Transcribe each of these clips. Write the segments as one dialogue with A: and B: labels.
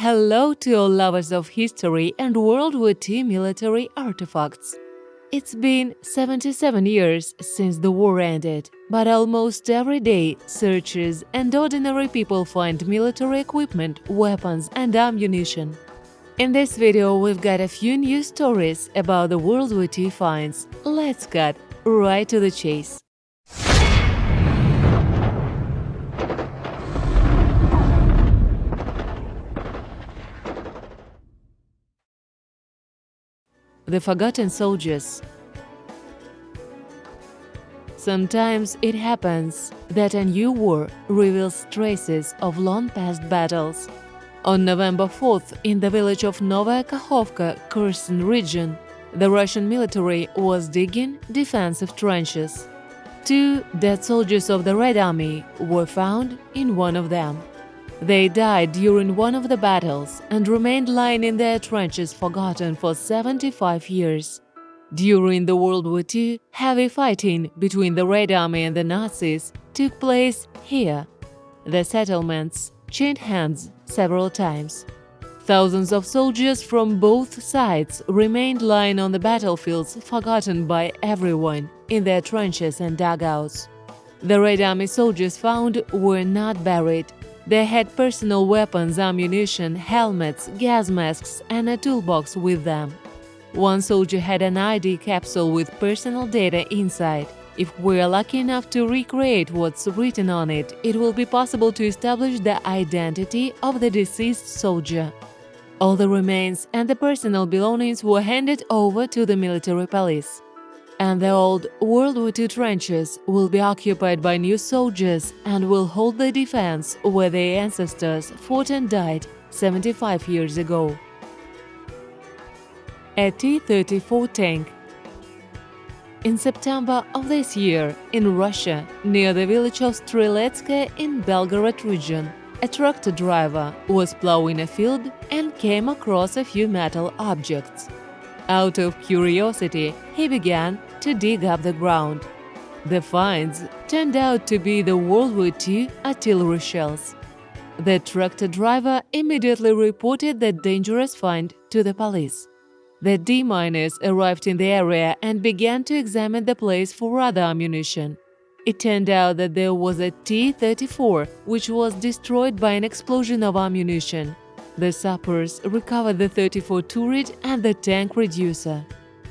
A: Hello to all lovers of history and World War II military artifacts. It's been 77 years since the war ended, but almost every day searchers and ordinary people find military equipment, weapons and ammunition. In this video we've got a few news stories about the World War II finds. Let's cut right to the chase. The Forgotten Soldiers. Sometimes it happens that a new war reveals traces of long-past battles. On November 4th, in the village of Novaya Kakhovka, Kherson region, the Russian military was digging defensive trenches. 2 dead soldiers of the Red Army were found in one of them. They died during one of the battles and remained lying in their trenches forgotten for 75 years. During the World War II, heavy fighting between the Red Army and the Nazis took place here. The settlements changed hands several times. Thousands of soldiers from both sides remained lying on the battlefields forgotten by everyone in their trenches and dugouts. The Red Army soldiers found were not buried. They had personal weapons, ammunition, helmets, gas masks and a toolbox with them. One soldier had an ID capsule with personal data inside. If we're lucky enough to recreate what's written on it, it will be possible to establish the identity of the deceased soldier. All the remains and the personal belongings were handed over to the military police. And the old World War II trenches will be occupied by new soldiers and will hold the defense where their ancestors fought and died 75 years ago. A T-34 tank. In September of this year, in Russia, near the village of Streletsky in Belgorod region, a tractor driver was plowing a field and came across a few metal objects. Out of curiosity, he began to dig up the ground. The finds turned out to be the World War II artillery shells. The tractor driver immediately reported the dangerous find to the police. The D-miners arrived in the area and began to examine the place for other ammunition. It turned out that there was a T-34, which was destroyed by an explosion of ammunition. The sappers recovered the 34 turret and the tank reducer.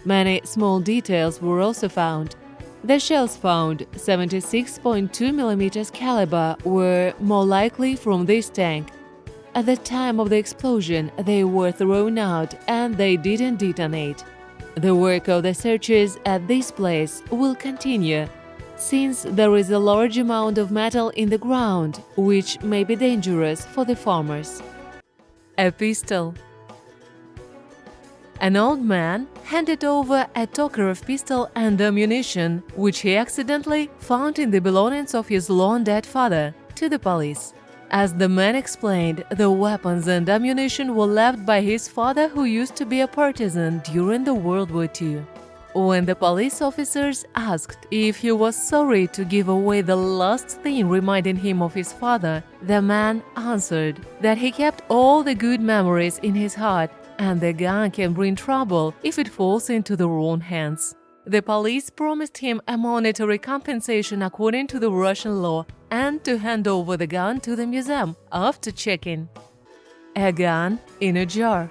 A: Many small details were also found. The shells found, 76.2 mm caliber, were more likely from this tank. At the time of the explosion, they were thrown out and they didn't detonate. The work of the searchers at this place will continue, since there is a large amount of metal in the ground, which may be dangerous for the farmers. A pistol. An old man handed over a Tokarev pistol and ammunition, which he accidentally found in the belongings of his long-dead father, to the police. As the man explained, the weapons and ammunition were left by his father, who used to be a partisan during the World War II. When the police officers asked if he was sorry to give away the last thing reminding him of his father, the man answered that he kept all the good memories in his heart, and the gun can bring trouble if it falls into the wrong hands. The police promised him a monetary compensation according to the Russian law and to hand over the gun to the museum after checking. A gun in a jar.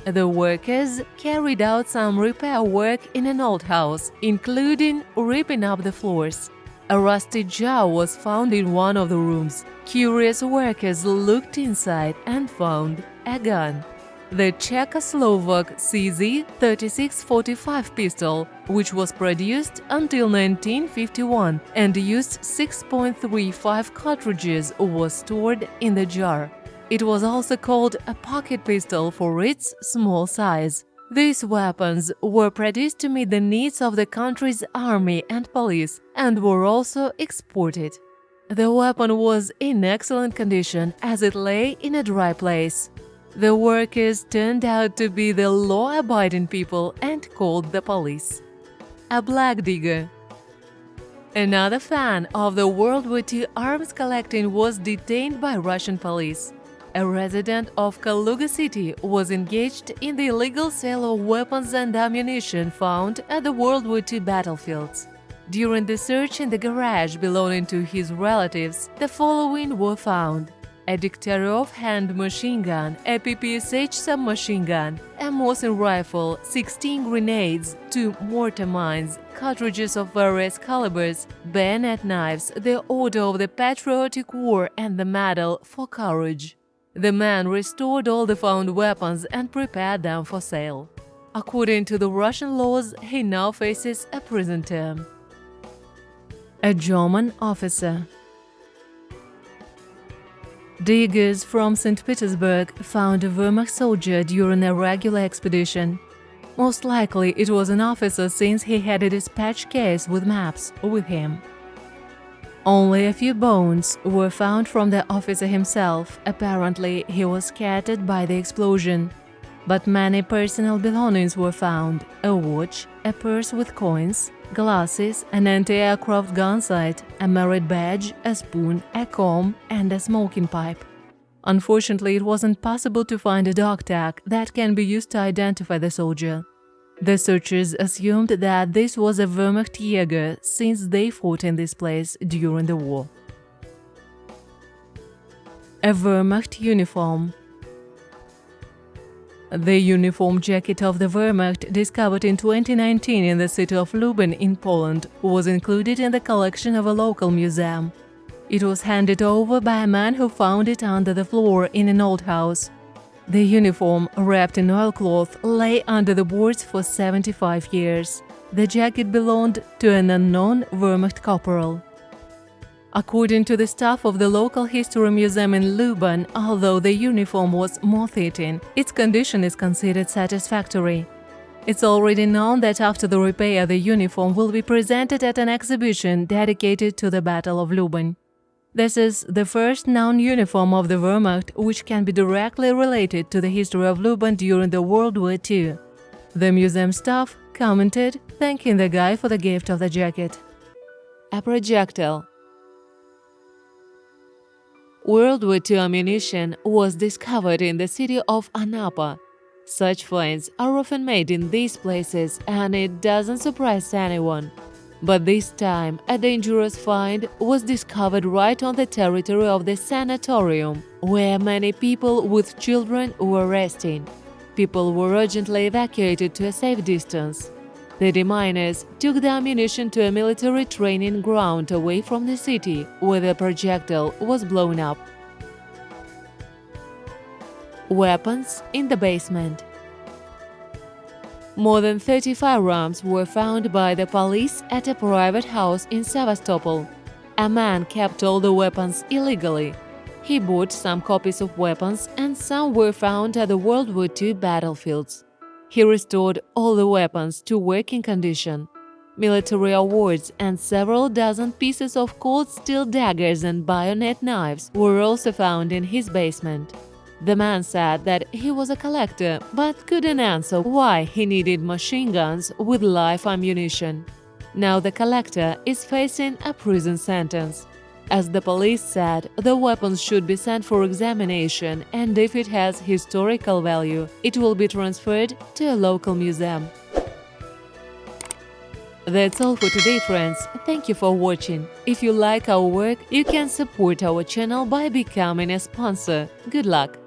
A: The workers carried out some repair work in an old house, including ripping up the floors. A rusty jar was found in one of the rooms. Curious workers looked inside and found a gun. The Czechoslovak CZ-3645 pistol, which was produced until 1951 and used 6.35 cartridges, was stored in the jar. It was also called a pocket pistol for its small size. These weapons were produced to meet the needs of the country's army and police and were also exported. The weapon was in excellent condition as it lay in a dry place. The workers turned out to be the law-abiding people and called the police. A black digger. Another fan of the World War II arms collecting was detained by Russian police. a resident of Kaluga City, was engaged in the illegal sale of weapons and ammunition found at the World War II battlefields. During the search in the garage belonging to his relatives, the following were found: a Degtyaryov hand machine gun, a PPSH submachine gun, a Mosin rifle, 16 grenades, 2 mortar mines, cartridges of various calibers, bayonet knives, the Order of the Patriotic War, and the Medal for Courage. The man restored all the found weapons and prepared them for sale. According to the Russian laws, he now faces a prison term. A German officer. Diggers from St. Petersburg found a Wehrmacht soldier during a regular expedition. Most likely it was an officer, since he had a dispatch case with maps with him. Only a few bones were found from the officer himself. Apparently he was scattered by the explosion. But many personal belongings were found: a watch, a purse with coins, glasses, an anti-aircraft gun sight, a merit badge, a spoon, a comb, and a smoking pipe. Unfortunately, it wasn't possible to find a dog tag that can be used to identify the soldier. The searchers assumed that this was a Wehrmacht Jäger, since they fought in this place during the war. A Wehrmacht uniform. The uniform jacket of the Wehrmacht, discovered in 2019 in the city of Lublin in Poland, was included in the collection of a local museum. It was handed over by a man who found it under the floor in an old house. The uniform, wrapped in oilcloth, lay under the boards for 75 years. The jacket belonged to an unknown Wehrmacht corporal. According to the staff of the local history museum in Lublin, although the uniform was moth-eaten, its condition is considered satisfactory. It's already known that after the repair, the uniform will be presented at an exhibition dedicated to the Battle of Lublin. This is the first known uniform of the Wehrmacht which can be directly related to the history of Lublin during the World War II. The museum staff commented, thanking the guy for the gift of the jacket. A projectile. World War II ammunition was discovered in the city of Anapa. Such finds are often made in these places, and it doesn't surprise anyone. But this time, a dangerous find was discovered right on the territory of the sanatorium, where many people with children were resting. People were urgently evacuated to a safe distance. The deminers took the ammunition to a military training ground away from the city, where the projectile was blown up. Weapons in the basement. More than 30 firearms were found by the police at a private house in Sevastopol. A man kept all the weapons illegally. He bought some copies of weapons, and some were found at the World War II battlefields. He restored all the weapons to working condition. Military awards and several dozen pieces of cold steel daggers and bayonet knives were also found in his basement. The man said that he was a collector, but couldn't answer why he needed machine guns with live ammunition. Now the collector is facing a prison sentence. As the police said, the weapons should be sent for examination, and if it has historical value, it will be transferred to a local museum. That's all for today, friends. Thank you for watching. If you like our work, you can support our channel by becoming a sponsor. Good luck!